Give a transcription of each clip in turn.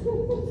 Thank you.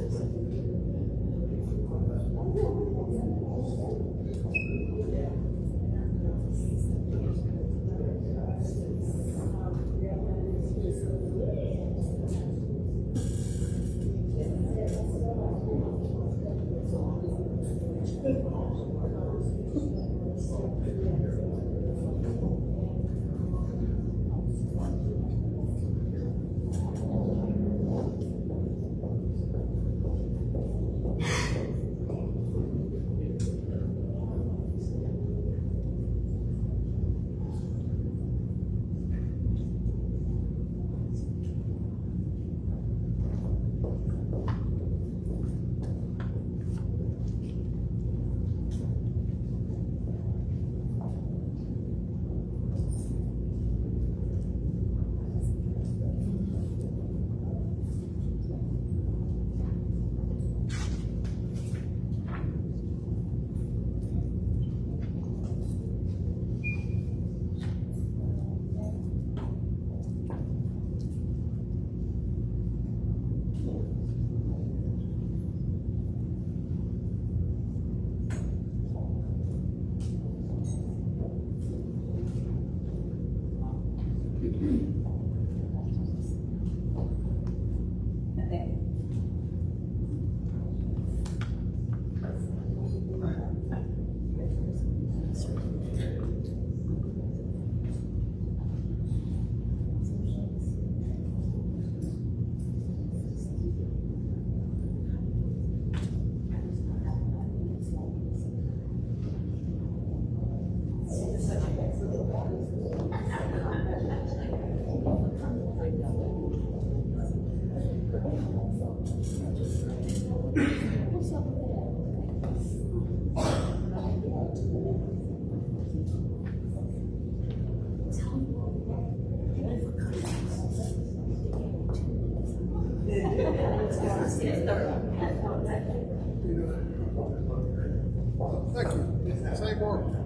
Same work.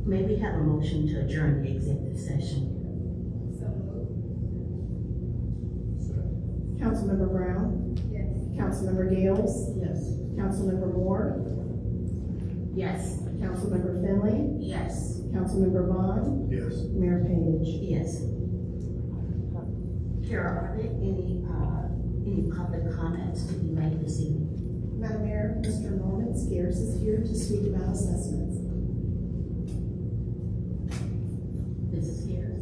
May we have a motion to adjourn the executive session? Councilmember Brown? Yes. Councilmember Gales? Yes. Councilmember Moore? Yes. Councilmember Finley? Yes. Councilmember Vaughn? Yes. Mayor Page? Yes. Kara, are there any public comments to be made this evening? Madam Mayor, Mr. Norman Scarce is here to speak about assessments. This is here.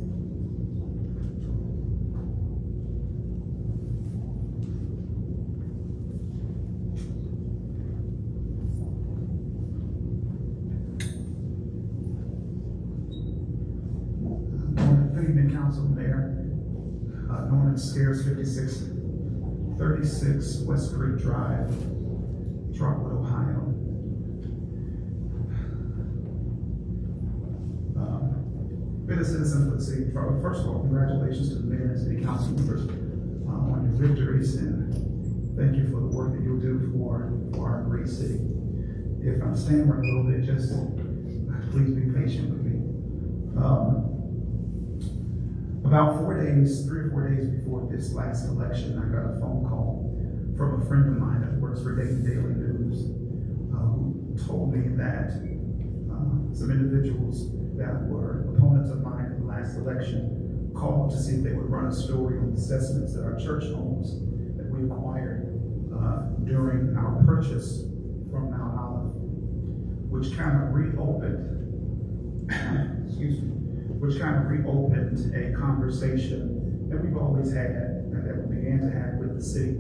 Good evening, Council Mayor. Norman Scarce, 5636 West Creek Drive, Trotwood, Ohio. Been a citizen for the city of Trotwood. First of all, congratulations to the mayor and city council members on your victories, and thank you for the work that you'll do for our great city. If I'm stammering a little bit, just please be patient with me. About 3 or 4 days before this last election, I got a phone call from a friend of mine that works for Dayton Daily News, who told me that some individuals that were opponents of mine in the last election called to see if they would run a story on assessments at our church homes that we acquired during our purchase from Mount Olive, which kind of reopened, which kind of reopened a conversation that we've always had and that we began to have with the city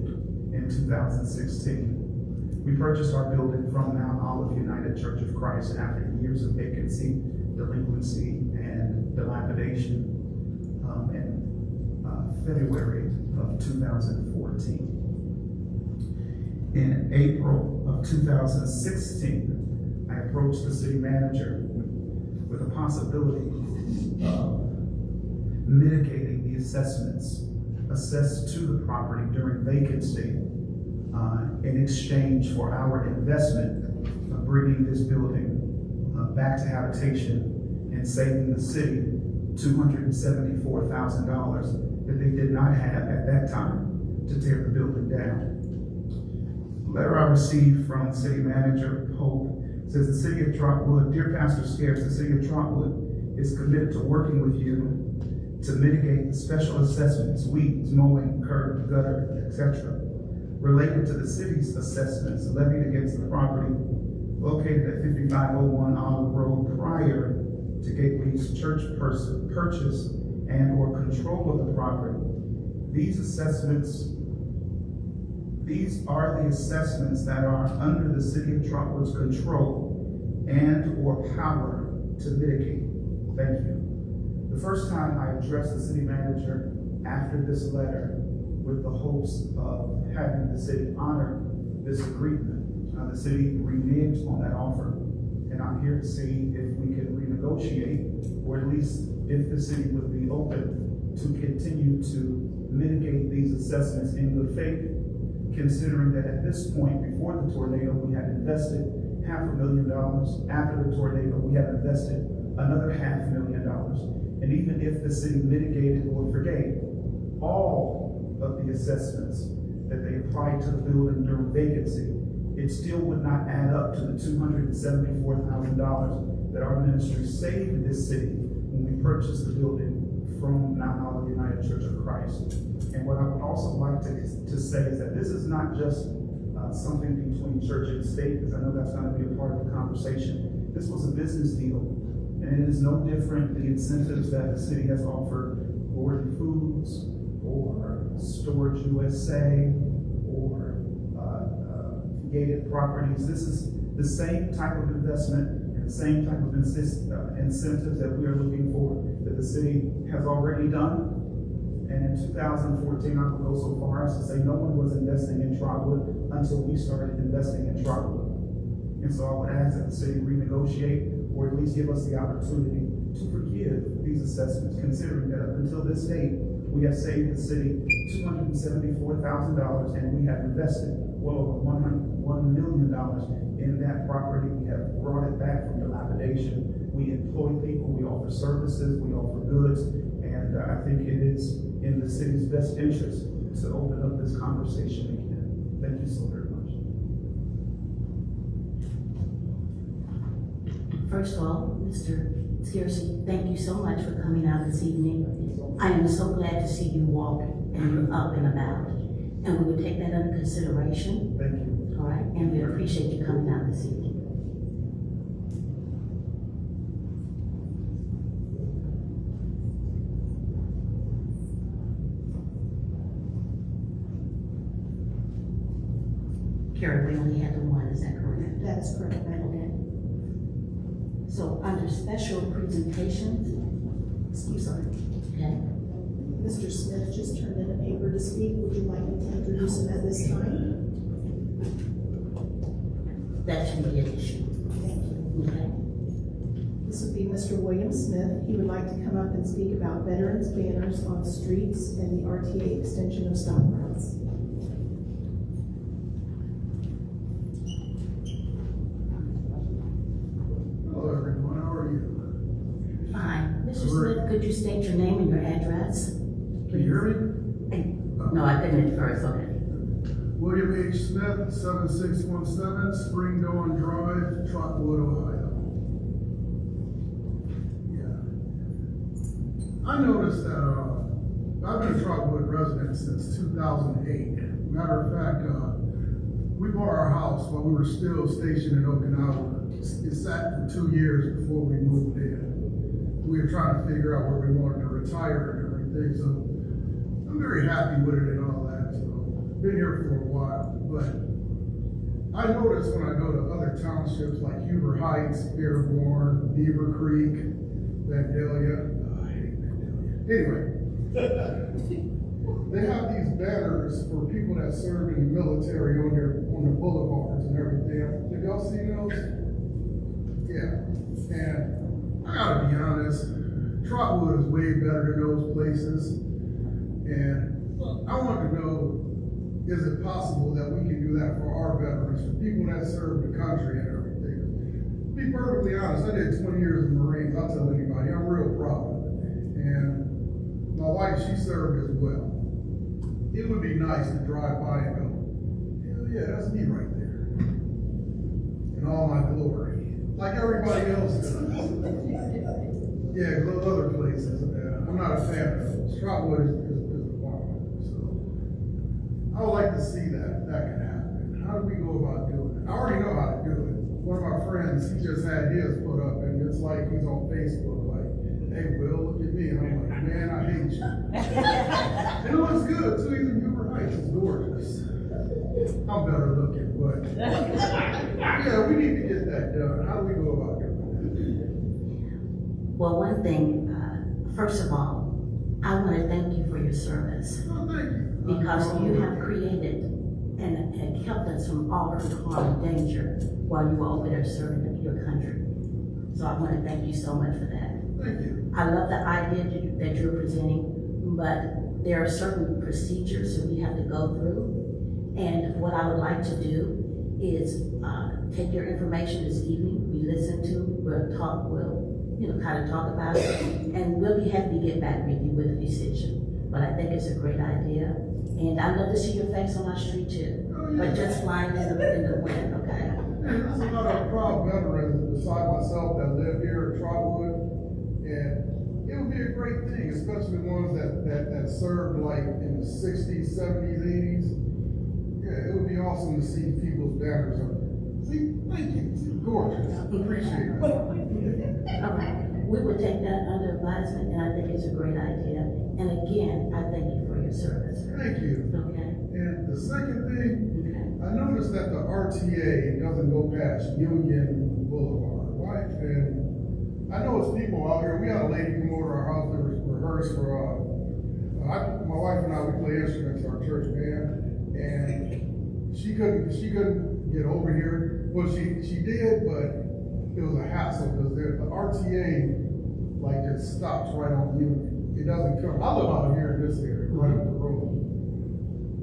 in 2016. We purchased our building from Mount Olive United Church of Christ after years of vacancy, delinquency, and dilapidation in February of 2014. In April of 2016, I approached the city manager with a possibility of mitigating the assessments assessed to the property during vacancy in exchange for our investment of bringing this building back to habitation and saving the city $274,000 that they did not have at that time to tear the building down. The letter I received from City Manager Hope says, the City of Trotwood, dear Pastor Scarce, the City of Trotwood is committed to working with you to mitigate the special assessments, weeds, mowing, curb, gutter, etc., related to the city's assessments levied against the property located at 5501 Olive Road prior to Gateway's church purchase and or control of the property. These are the assessments that are under the City of Trotwood's control and or power to mitigate. Thank you. The first time I addressed the city manager after this letter with the hopes of having the city honor this agreement, the city reneged on that offer. And I'm here to see if we can renegotiate, or at least if the city would be open to continue to mitigate these assessments in good faith, considering that at this point, before the tornado, we had invested $500,000. After the tornado, we have invested another $500,000. And even if the city mitigated or forgave all of the assessments that they applied to the building during vacancy, it still would not add up to the $274,000 that our ministry saved this city when we purchased the building from Mount Olive United Church of Christ. And what I would also like to say is that this is not just something between church and state, because I know that's going to be a part of the conversation. This was a business deal, and it is no different the incentives that the city has offered Gordon Foods or Storage USA or gated properties. This is the same type of investment and the same type of incentives that we are looking for that the city has already done. And in 2014, I would go so far as to say no one was investing in Trotwood until we started investing in Trotwood. And so I would ask that the city renegotiate, or at least give us the opportunity to forgive these assessments, considering that up until this date, we have saved the city $274,000, and we have invested well over $1 million in that property. We have brought it back from dilapidation we employ people, we offer services, we offer goods, and I think it is in the city's best interest to open up this conversation again. Thank you so very much. First of all, Mr. Scarcey, thank you so much for coming out this evening. I am so glad to see you walk and up and about, and we will take that under consideration. Thank you. All right, and we appreciate you coming out this evening. Carrie, we only had the one, is that correct? That is correct, Madam. Okay. So under special presentations, Excuse me. okay, Mr. Smith just turned in a paper to speak. Would you like me to introduce him at this time? that shouldn't be an issue, Thank you. okay? This would be Mr. William Smith. He would like to come up and speak about veterans banners on streets and the RTA extension of stop routes. Hello, everyone. How are you? Fine. Mr. Smith, could you state your name and your address? Can you hear me? No, I couldn't at first, okay. William H. Smith, 7617 Spring Dawn Drive, Trotwood, Ohio. Yeah. I noticed that I've been a Trotwood resident since 2008. Matter of fact, we bought our house while we were still stationed in Okinawa. It sat for 2 years before we moved in. We were trying to figure out where we wanted to retire and everything, so I'm very happy with it and all that. So been here for a while, but I notice when I go to other townships like Huber Heights, Dearborn, Beaver Creek, Vandalia. I hate Vandalia. Anyway, they have these banners for people that serve in the military on the boulevards and everything. Did y'all see those? Yeah, and I gotta be honest, Trotwood is way better than those places, and I want to know, is it possible that we can do that for our veterans, for people that serve the country and everything? To be perfectly honest, I did 20 years in the Marines. I'll tell anybody, I'm real proud of it. And my wife, she served as well. It would be nice to drive by and go, hell yeah, that's me right there. In all my glory. Like everybody else does. Yeah, go other places. I'm not a fan of those. Trotwood is a bomb. So I would like to see that can happen. How do we go about doing it? I already know how to do it. One of my friends, he just had his put up, and it's like he's on Facebook, like, hey, Will, look at me. And I'm like, man, I hate you. And it looks good, too. He's in Huber Heights. It's gorgeous. I'm better looking, but yeah, we need to get that done. How do we go about doing that? Well, one thing, first of all, I want to thank you for your service. Oh, thank you. Because you have created and kept us from all hurt, harm, and danger while you were over there serving your country. So I want to thank you so much for that. Thank you. I love the idea that you're presenting, but there are certain procedures that we have to go through. And what I would like to do is take your information this evening. We listen to, we'll talk, kind of talk about it, and we'll be happy to get back with you with a decision. But I think it's a great idea, and I'd love to see your face on our street too. Oh, yeah. But just flying in the wind, okay? And there's a lot of proud veterans beside myself that live here at Trotwood, and it would be a great thing, especially ones that served like in the 60s, 70s, 80s. Yeah, it would be awesome to see people's banners up there. See, thank you. It's gorgeous. Appreciate it. All right, we will take that under advisement, and I think it's a great idea. And again, I thank you for your service. Thank you. Okay? And the second thing, Okay. I noticed that the RTA doesn't go past Union Boulevard, right? And I know it's people out here. We had a lady come over to our house to rehearse for, my wife and I, we play instruments in our church band, and she couldn't get over here. Well, she did, but it was a hassle because the RTA like just stops right on Union. It doesn't come. I live out here in this area, right up the road.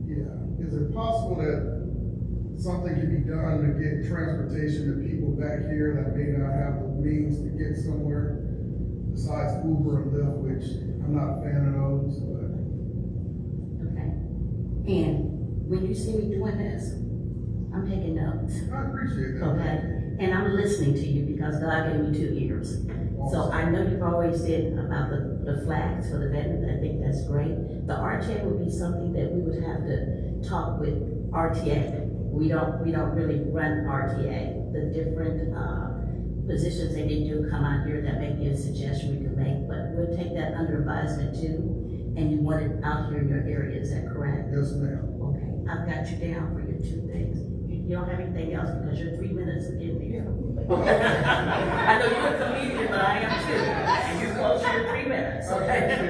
Yeah. Is it possible that something can be done to get transportation to people back here that may not have the means to get somewhere besides Uber and Lyft, which I'm not a fan of those, but. Okay. And when you see me doing this, I'm taking notes. I appreciate that. Okay, and I'm listening to you because God gave me 2 ears. So I know you've always said about the flags for the veterans. I think that's great. The RTA would be something that we would have to talk with RTA. We don't really run RTA. The different positions they do come out here, that may be a suggestion we could make, but we'll take that under advisement too. And you want it out here in your area, is that correct? Yes, ma'am. Okay, I've got you down for your 2 things. You don't have anything else because you're 3 minutes in here. I know you're a comedian, but I am too. And you're close to your 3 minutes, okay? Thank you.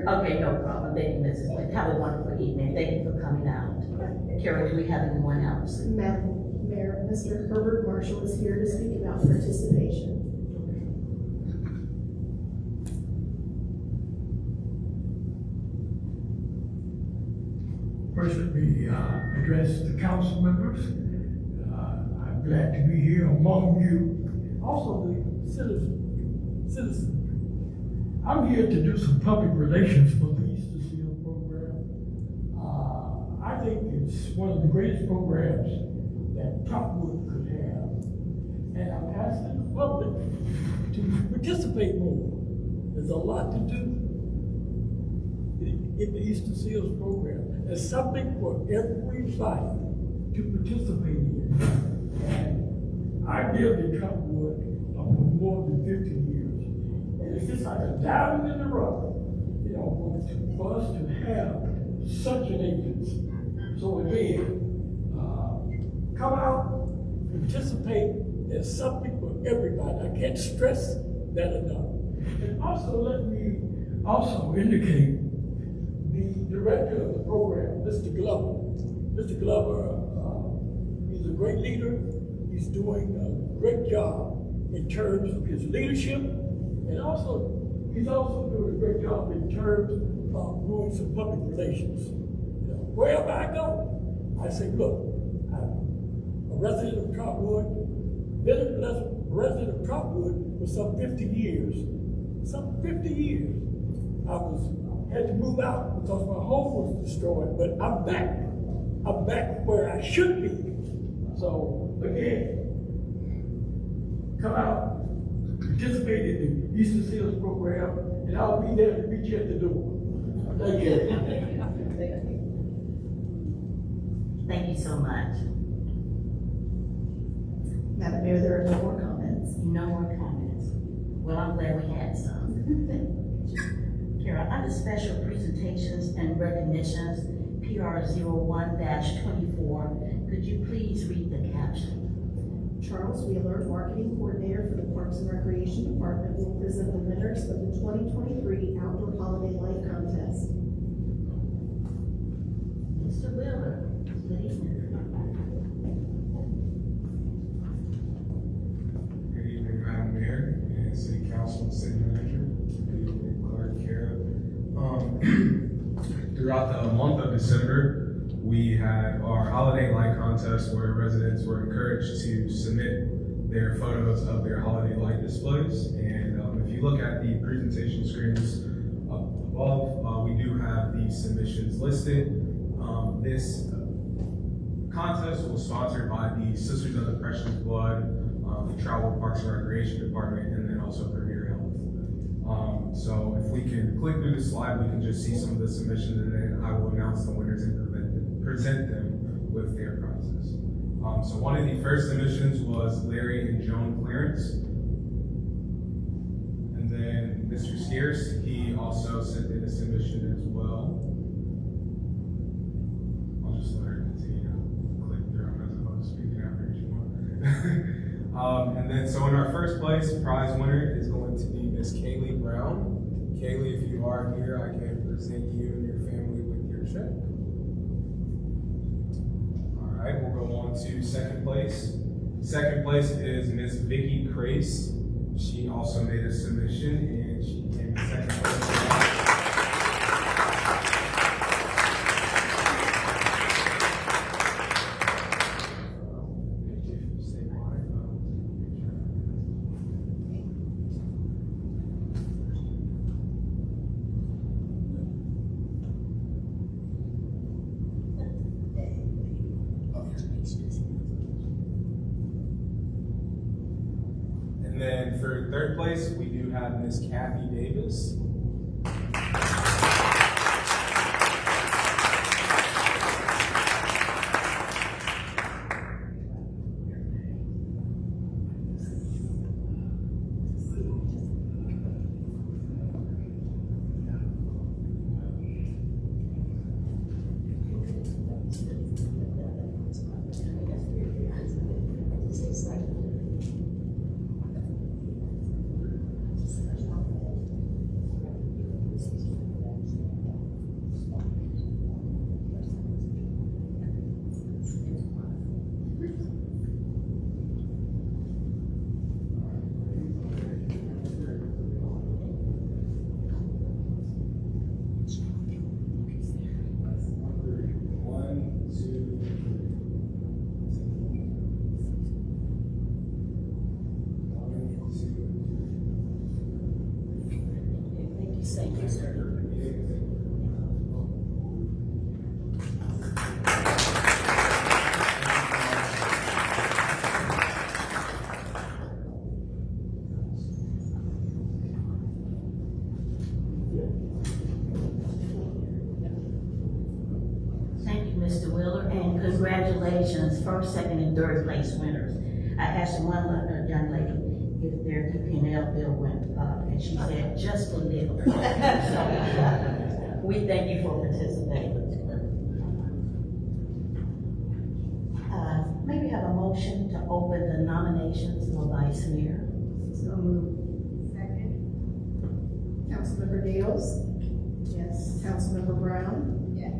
Okay, no problem. Thank you, Mrs. Smith. Have a wonderful evening. Thank you for coming out. Carol, do we have anyone else? Madam Mayor, Mr. Herbert Marshall is here to speak about participation. First, let me address the council members. I'm glad to be here among you. Also, the citizens. I'm here to do some public relations for the Easter Seal program. I think it's one of the greatest programs that Trotwood could have. And I'm asking the public to participate more. There's a lot to do in the Easter Seals program. There's something for everybody to participate in. And I've lived in Trotwood for more than 50 years. And it's just like a diamond in the rough, you know, for us to have such an agency. So again, come out, participate. There's something for everybody. I can't stress that enough. And also let me also indicate the director of the program, Mr. Glover. Mr. Glover, he's a great leader. He's doing a great job in terms of his leadership, and also, he's also doing a great job in terms of doing some public relations. You know, wherever I go, I say, look, I'm a resident of Trotwood, been a resident of Trotwood for some 50 years. Some 50 years. Had to move out because my home was destroyed, but I'm back. I'm back where I should be. So again, come out, participate in the Easter Seals program, and I'll be there to meet you at the door. Thank you. Thank you so much. Madam Mayor, there are no more comments. No more comments. Well, I'm glad we had some. Carol, under special presentations and recognitions, PR 01-24, could you please read the caption? Charles Wheeler, Marketing Coordinator for the Parks and Recreation Department, will present the winners of the 2023 Outdoor Holiday Light Contest. Mr. Wheeler, good evening. Good evening, Madam Mayor and City Council and City Manager. Good evening, Clerk Kara. Throughout the month of December, we had our holiday light contest where residents were encouraged to submit their photos of their holiday light displays. And if you look at the presentation screens above, we do have the submissions listed. This contest was sponsored by the Sisters of the Precious Blood, the Trotwood Parks and Recreation Department, and then also Premier Health. So if we can click through the slide, we can just see some of the submissions, and then I will announce the winners and present them with their prizes. So one of the first submissions was Larry and Joan Clarence. And then Mr. Sears, he also sent in a submission as well. I'll just let her continue to click through them as opposed to speaking after each one. And then, so in our first place, prize winner is going to be Miss Kaylee Brown. Kaylee, if you are here, I can present you and your family with your check. All right, we'll go on to second place. Second place is Miss Vicky Crace. She also made a submission and she came in second place. And for third place, we do have Miss Kathy Davis. Thank you, sir. Thank you, Mr. Wheeler, and congratulations, first, second, and third place winners. I asked one young lady if their DPNL bill went up, and she said, just a little. So, we thank you for participating. May we have a motion to open the nominations for vice mayor? So moved. Second. Councilmember Gales? Yes. Councilmember Brown? Yes.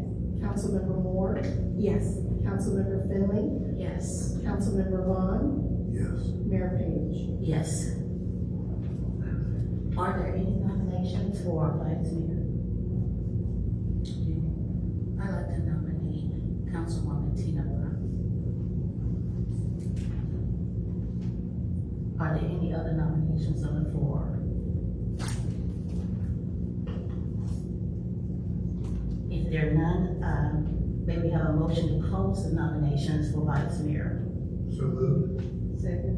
Councilmember Moore? Yes. Councilmember Finley? Yes. Councilmember Vaughn? Yes. Mayor Page? Yes. Are there any nominations for vice mayor? I'd like to nominate Councilwoman Tina Brown. Are there any other nominations on the floor? If there are none, may we have a motion to close the nominations for vice mayor? So moved. Second.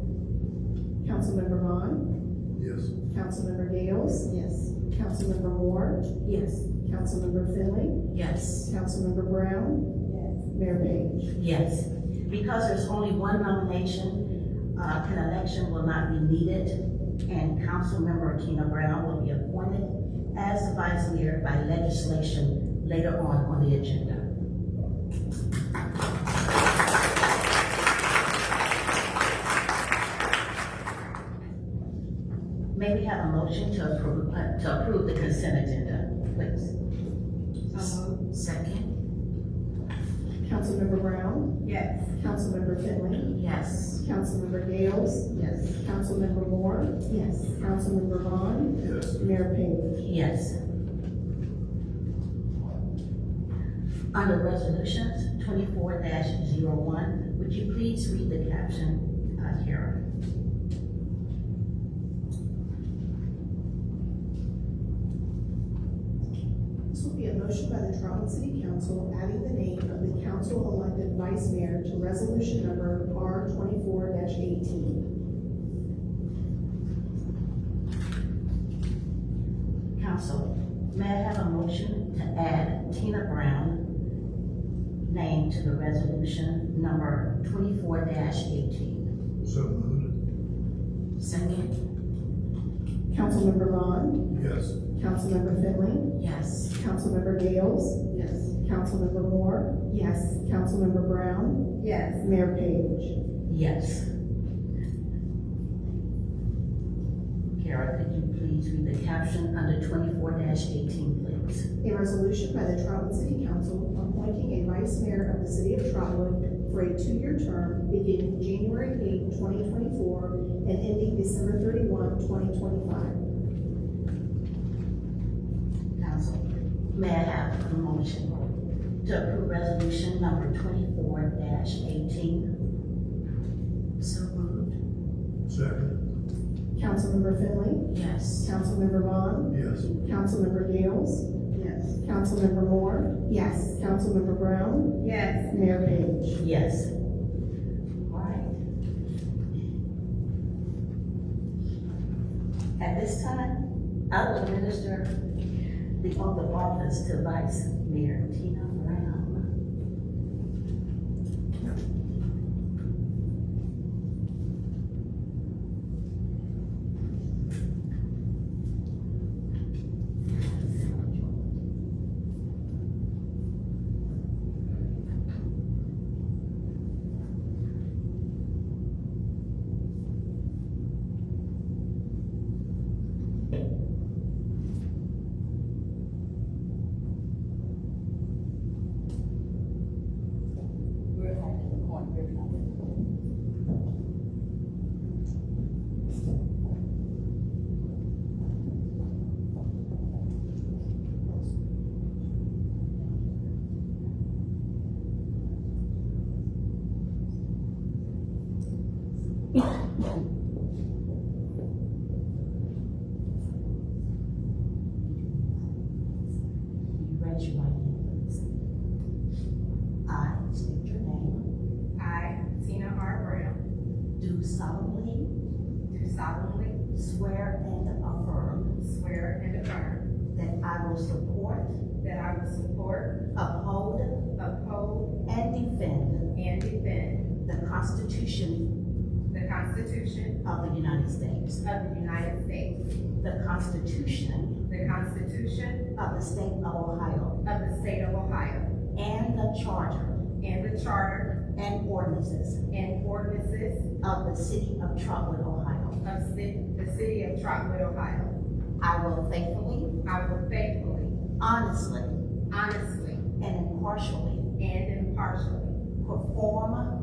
Councilmember Vaughn? Yes. Councilmember Gales? Yes. Councilmember Moore? Yes. Councilmember Finley? Yes. Councilmember Brown? Yes. Mayor Page? Yes. Because there's only one nomination, an election will not be needed, and Councilmember Tina Brown will be appointed as the vice mayor by legislation later on the agenda. May we have a motion to approve the consent agenda, please? Second? Councilmember Brown? Yes. Councilmember Finley? Yes. Councilmember Gales? Yes. Councilmember Moore? Yes. Councilmember Vaughn? Yes. Mayor Page? Yes. Under resolutions 24-01, would you please read the caption, Kara? This will be a motion by the Trotwood City Council adding the name of the council-elected vice mayor to resolution number R 24-18. Council, may I have a motion to add Tina Brown name to the resolution number 24-18? So moved. Second? Councilmember Vaughn? Yes. Councilmember Finley? Yes. Councilmember Gales? Yes. Councilmember Moore? Yes. Councilmember Brown? Yes. Mayor Page? Yes. Kara, could you please read the caption under 24-18, please? A resolution by the Trotwood City Council appointing a vice mayor of the city of Trotwood for a 2-year term beginning January 8, 2024 and ending December 31, 2025. Council, may I have a motion to approve resolution number 24-18? So moved. Second. Councilmember Finley? Yes. Councilmember Vaughn? Yes. Councilmember Gales? Yes. Councilmember Moore? Yes. Councilmember Brown? Yes. Mayor Page? Yes. All right. At this time, I will administer the oath of office to Vice Mayor Tina Brown. We're back in the corner, very nice. You raise your right hand, please. I state your name. I, Tina R. Brown, Do solemnly do solemnly swear and affirm swear and affirm that I will support, that I will support, uphold, uphold, and defend and defend the Constitution the Constitution of the United States, of the United States, the Constitution the Constitution of the State of Ohio, of the State of Ohio, and the Charter and the Charter and ordinances and ordinances of the City of Trotwood, Ohio. of the City of Trotwood, Ohio. I will faithfully, I will faithfully, honestly, honestly, and impartially and impartially perform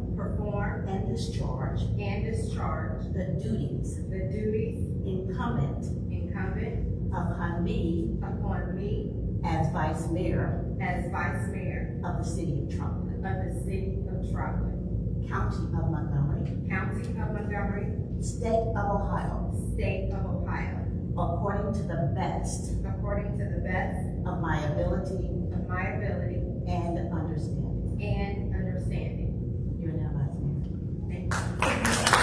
and discharge and discharge the duties the duties incumbent incumbent upon me upon me as Vice Mayor as Vice Mayor of the City of Trotwood, of the City of Trotwood, County of Montgomery, County of Montgomery, State of Ohio, State of Ohio, according to the best according to the best of my ability of my ability and understanding. and understanding. You're now Vice Mayor. Thank you.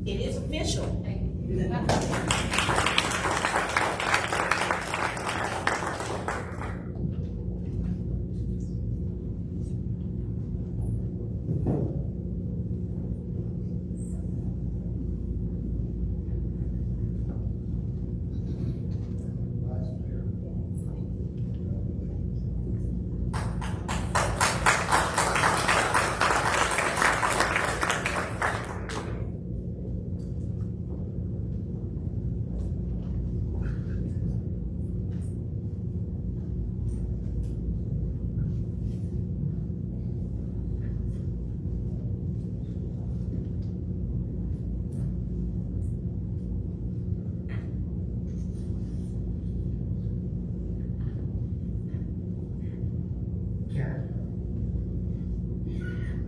It is official.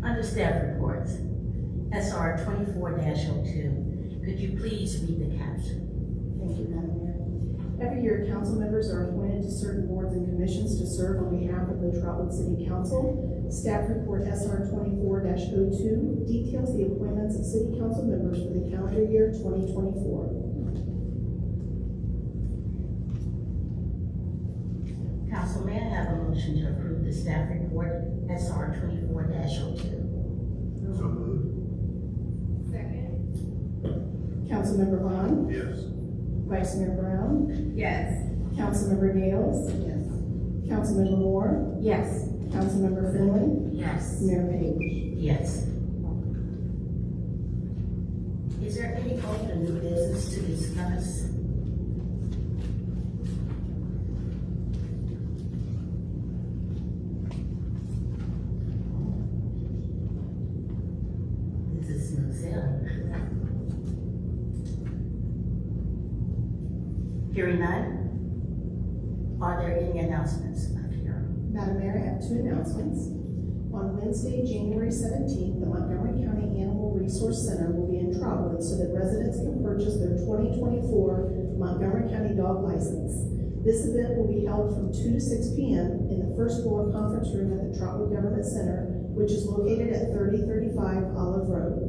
Under staff reports, SR 24-02, could you please read the caption? Thank you, Madam Mayor. Every year, council members are appointed to certain boards and commissions to serve on behalf of the Trotwood City Council. Staff report SR 24-02 details the appointments of city council members for the calendar year 2024. Council, may I have a motion to approve the staff report SR 24-02? So moved. Second. Councilmember Vaughn, Yes. Vice Mayor Brown, Yes. Councilmember Gales, Yes. Councilmember Moore, Yes. Councilmember Finley, Yes. Mayor Page. Yes. Is there any old or new business to discuss? This is no feeling. Hearing none, are there any announcements? Madam Mayor, I have 2 announcements. On Wednesday, January 17th, the Montgomery County Animal Resource Center will be in Trotwood so that residents can purchase their 2024 Montgomery County dog license. This event will be held from 2 to 6 p.m. in the first floor conference room at the Trotwood Government Center, which is located at 3035 Olive Road.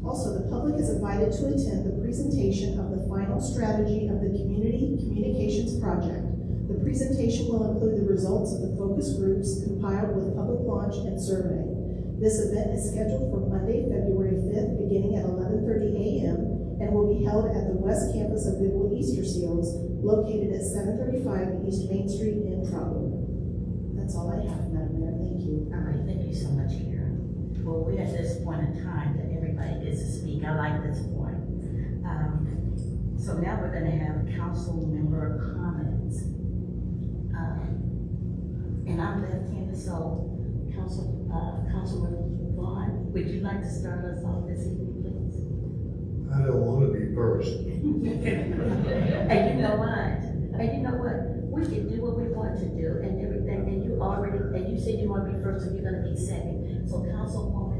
Also, the public is invited to attend the presentation of the final strategy of the Community Communications Project. The presentation will include the results of the focus groups compiled with public launch and survey. This event is scheduled for Monday, February 5th, beginning at 11:30 a.m. and will be held at the West Campus of Goodwill Easter Seals, located at 735 East Main Street in Trotwood. That's all I have, Madam Mayor. Thank you. All right, thank you so much, Karen. Well, we're at this point in time that everybody gets to speak. I like this point. So now we're gonna have council member comments. And I'm left-handed, so Councilman Vaughn, would you like to start us off this evening, please? I don't want to be first. And you know what? We can do what we want to do and everything, and you said you want to be first, and you're gonna be second. So Councilwoman.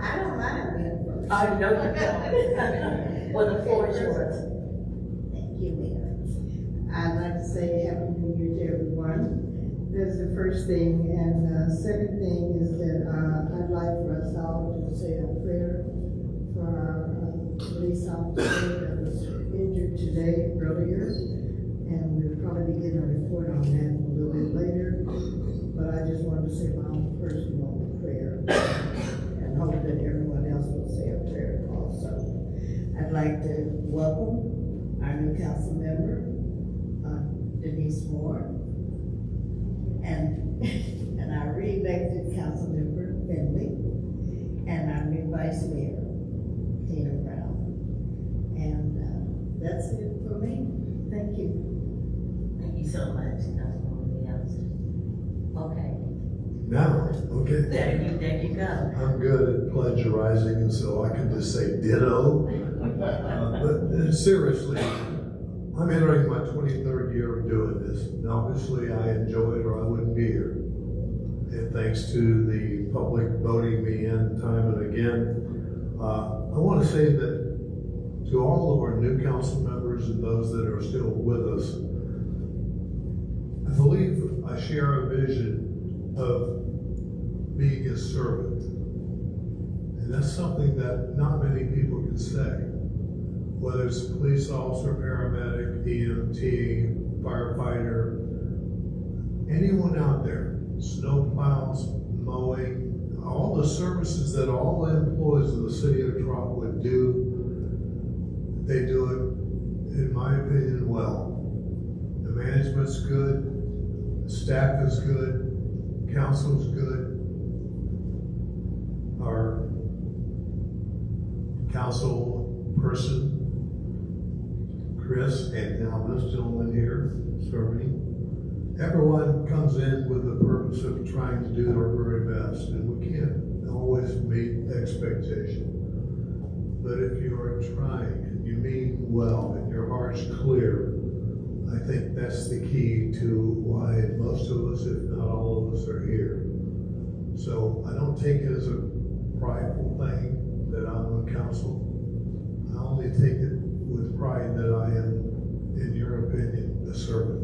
I don't mind being first. I know you don't. Well, the floor is yours. Thank you, Mayor. I'd like to say Happy New Year to everyone. That's the first thing. And second thing is that I'd like for us all to say a prayer for our police officer that was injured today, earlier. And we'll probably be getting a report on that a little bit later. But I just wanted to say my own personal prayer and hope that everyone else will say a prayer also. I'd like to welcome our new council member, Denise Moore, and our re-elected council member, Finley, and our new vice mayor, Tina Brown. And that's it for me. Thank you. Thank you so much, Councilwoman Bielsa. Okay, Now, okay. there you go. I'm good at plagiarizing, and so I can just say ditto. But seriously, I'm entering my 23rd year of doing this. And obviously, I enjoy it or I wouldn't be here. And thanks to the public voting me in time and again, I want to say that to all of our new council members and those that are still with us, I believe I share a vision of being a servant. And that's something that not many people can say. Whether it's a police officer, paramedic, EMT, firefighter, anyone out there, snow plows, mowing, all the services that all the employees of the city of Trotwood do, they do it, in my opinion, well. The management's good, the staff is good, council's good, our council person, Chris, and now this gentleman here serving. Everyone comes in with the purpose of trying to do their very best, and we can't always meet expectation. But if you are trying and you mean well and your heart's clear, I think that's the key to why most of us, if not all of us, are here. So I don't take it as a prideful thing that I'm on council. I only take it with pride that I am, in your opinion, a servant.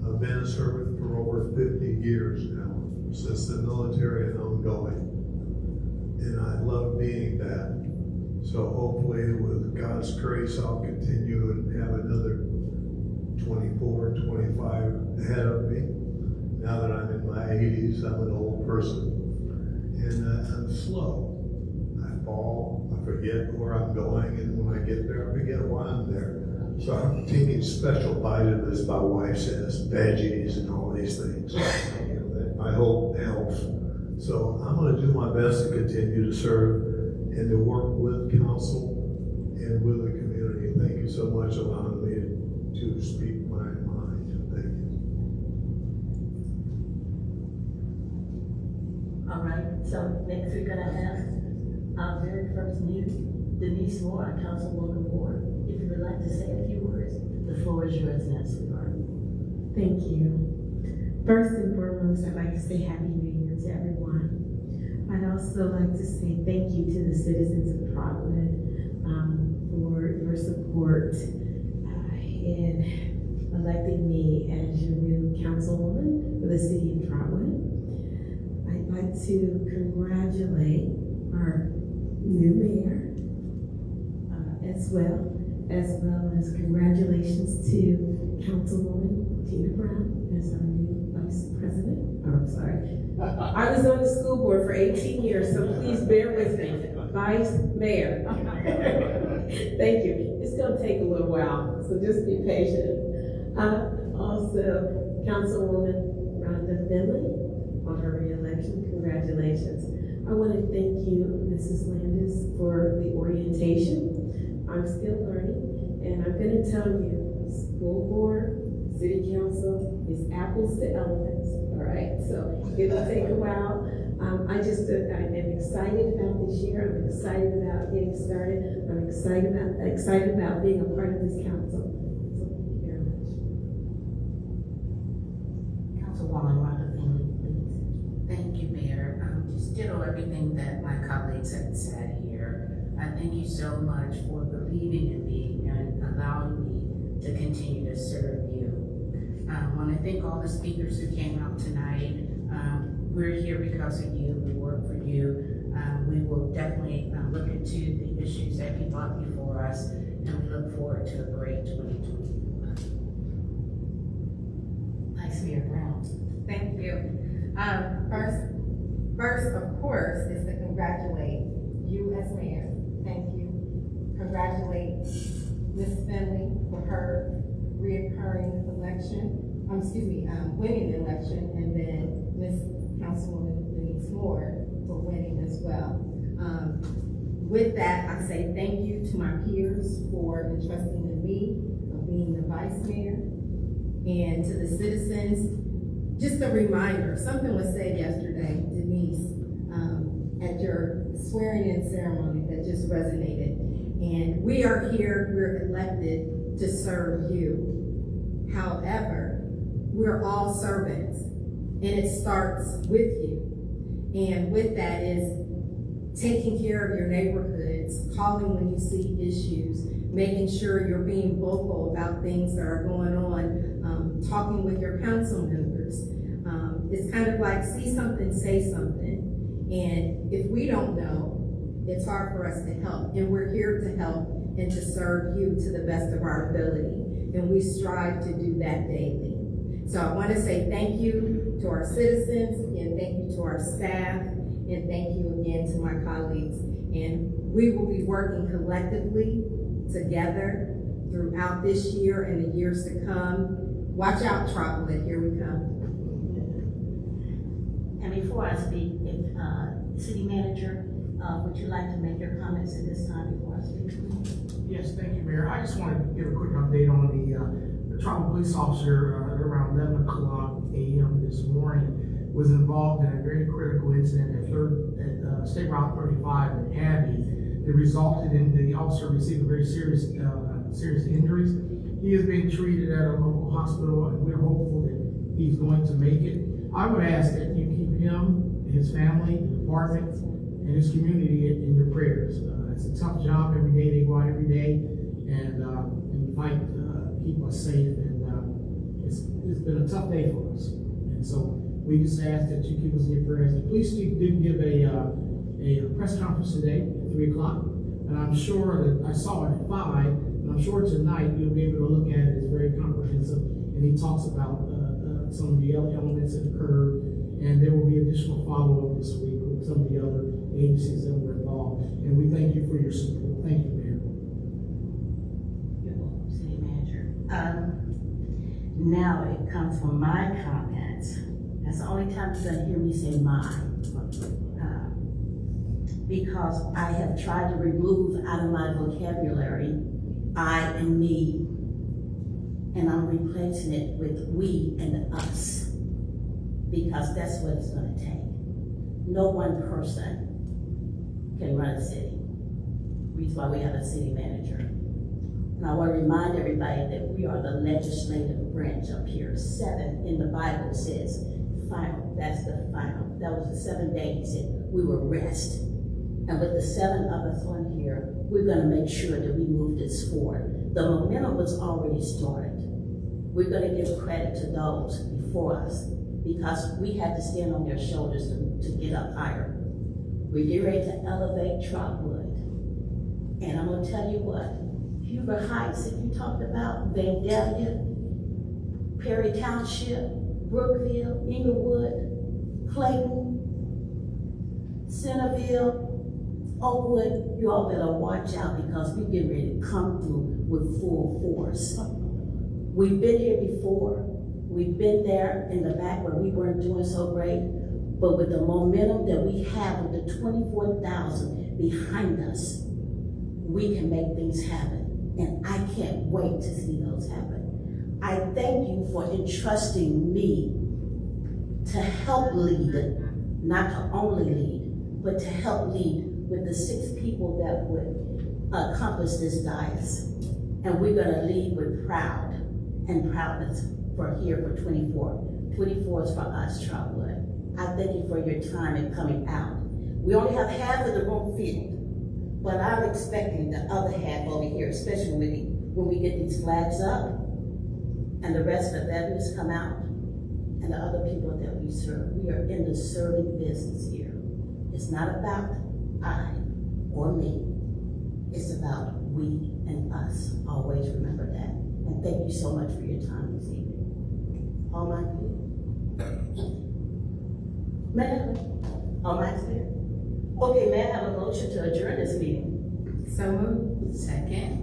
I've been a servant for over 50 years now, since the military and ongoing. And I love being that. So hopefully with God's grace, I'll continue and have another 24, 25 ahead of me. Now that I'm in my 80s, I'm an old person. And I'm slow. I fall, I forget where I'm going, and when I get there, I forget why I'm there. So I'm taking special vitamins, my wife says, veggies and all these things. I hope it helps. So I'm going to do my best to continue to serve and to work with council and with the community. Thank you so much for allowing me to speak my mind. Thank you. All right, so next we're gonna have our very first new Denise Moore, our councilwoman Moore. If you would like to say a few words, the floor is yours now, sweetheart. Thank you. First and foremost, I'd like to say Happy New Year to everyone. I'd also like to say thank you to the citizens of Trotwood for your support in electing me as your new councilwoman for the city of Trotwood. I'd like to congratulate our new mayor as well as congratulations to Councilwoman Tina Brown as our new vice president. Oh, I'm sorry. I was on the school board for 18 years, so please bear with me. Vice mayor. Thank you. It's gonna take a little while, so just be patient. Also, Councilwoman Rhonda Finley on her re-election. Congratulations. I want to thank you, Mrs. Landis, for the orientation. I'm still learning, and I'm going to tell you, school board, city council is apples to elephants, all right? So it'll take a while. I'm excited about this year. I'm excited about getting started. I'm excited about being a part of this council. So thank you very much. Councilwoman Rhonda Finley, please. Thank you, Mayor. Just ditto everything that my colleagues have said here. I thank you so much for believing in me and allowing me to continue to serve you. I want to thank all the speakers who came out tonight. We're here because of you. We work for you. We will definitely look into the issues that you brought before us, and we look forward to a great 2021. Vice Mayor Brown. Thank you. First, of course, is to congratulate you as mayor. Thank you. Congratulate Ms. Finley for her reoccurring election. Winning the election, and then Ms. Councilwoman Denise Moore for winning as well. With that, I say thank you to my peers for entrusting in me of being the vice mayor, and to the citizens. Just a reminder, something was said yesterday, Denise, at your swearing-in ceremony that just resonated. And we are here, we're elected to serve you. However, we're all servants, and it starts with you. And with that is taking care of your neighborhoods, calling when you see issues, making sure you're being vocal about things that are going on, talking with your council members. It's kind of like see something, say something. And if we don't know, it's hard for us to help. And we're here to help and to serve you to the best of our ability. And we strive to do that daily. So I want to say thank you to our citizens, and thank you to our staff, and thank you again to my colleagues. And we will be working collectively together throughout this year and the years to come. Watch out, Trotwood, here we come. And before I speak, if, City Manager, would you like to make your comments at this time before I speak? Yes, thank you, Mayor. I just wanted to give a quick update on the Trotwood police officer around 11 o'clock a.m. this morning was involved in a very critical incident at State Route 35 in Abbey that resulted in the officer receiving very serious injuries. He is being treated at a local hospital, and we're hopeful that he's going to make it. I would ask that you keep him, his family, the department, and his community in your prayers. It's a tough job every day. They go out every day and fight, keep us safe, and it's been a tough day for us. And so we just ask that you keep us in your prayers. The police chief did give a press conference today at 3 o'clock, and I'm sure that I saw it at 5, and I'm sure tonight you'll be able to look at it. It's very comprehensive, and he talks about some of the elements that occurred, and there will be additional follow-up this week with some of the other agencies that were involved. And we thank you for your support. Thank you, Mayor. You're welcome, City Manager. Now it comes from my comments. That's the only time you're gonna hear me say mine. Because I have tried to remove out of my vocabulary I and me, and I'm replacing it with we and us, because that's what it's gonna take. no one person can run a city. Reason why we have a city manager. And I want to remind everybody that we are the legislative branch up here. 7 in the Bible says final. That's the final. That was the 7 days that we will rest. And with the 7 of us on here, we're going to make sure that we move this forward. The momentum was already started. We're going to give credit to those before us because we had to stand on their shoulders to get up higher. We're getting ready to elevate Trotwood. And I'm going to tell you what, Huber Heights that you talked about, Vandalia, Perry Township, Brookville, Inglewood, Clayton, Centerville, Oakwood, you all better watch out because we're getting ready to come through with full force. We've been here before. We've been there in the back where we weren't doing so great. But with the momentum that we have with the 24,000 behind us, we can make things happen. And I can't wait to see those happen. I thank you for entrusting me to help lead, not to only lead, but to help lead with the 6 people that would accomplish this diocese. And we're gonna lead with pride and proudness for here for 24. 24 is for us, Trotwood. I thank you for your time and coming out. We only have half of the room filled, but I'm expecting the other half over here, especially when we get these flags up and the rest of the veterans come out and the other people that we serve. We are in the serving business here. It's not about I or me. It's about we and us. Always remember that. And thank you so much for your time this evening. All my all my spirit. Okay, may I have a motion to adjourn this meeting? So moved. Second.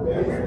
Yeah.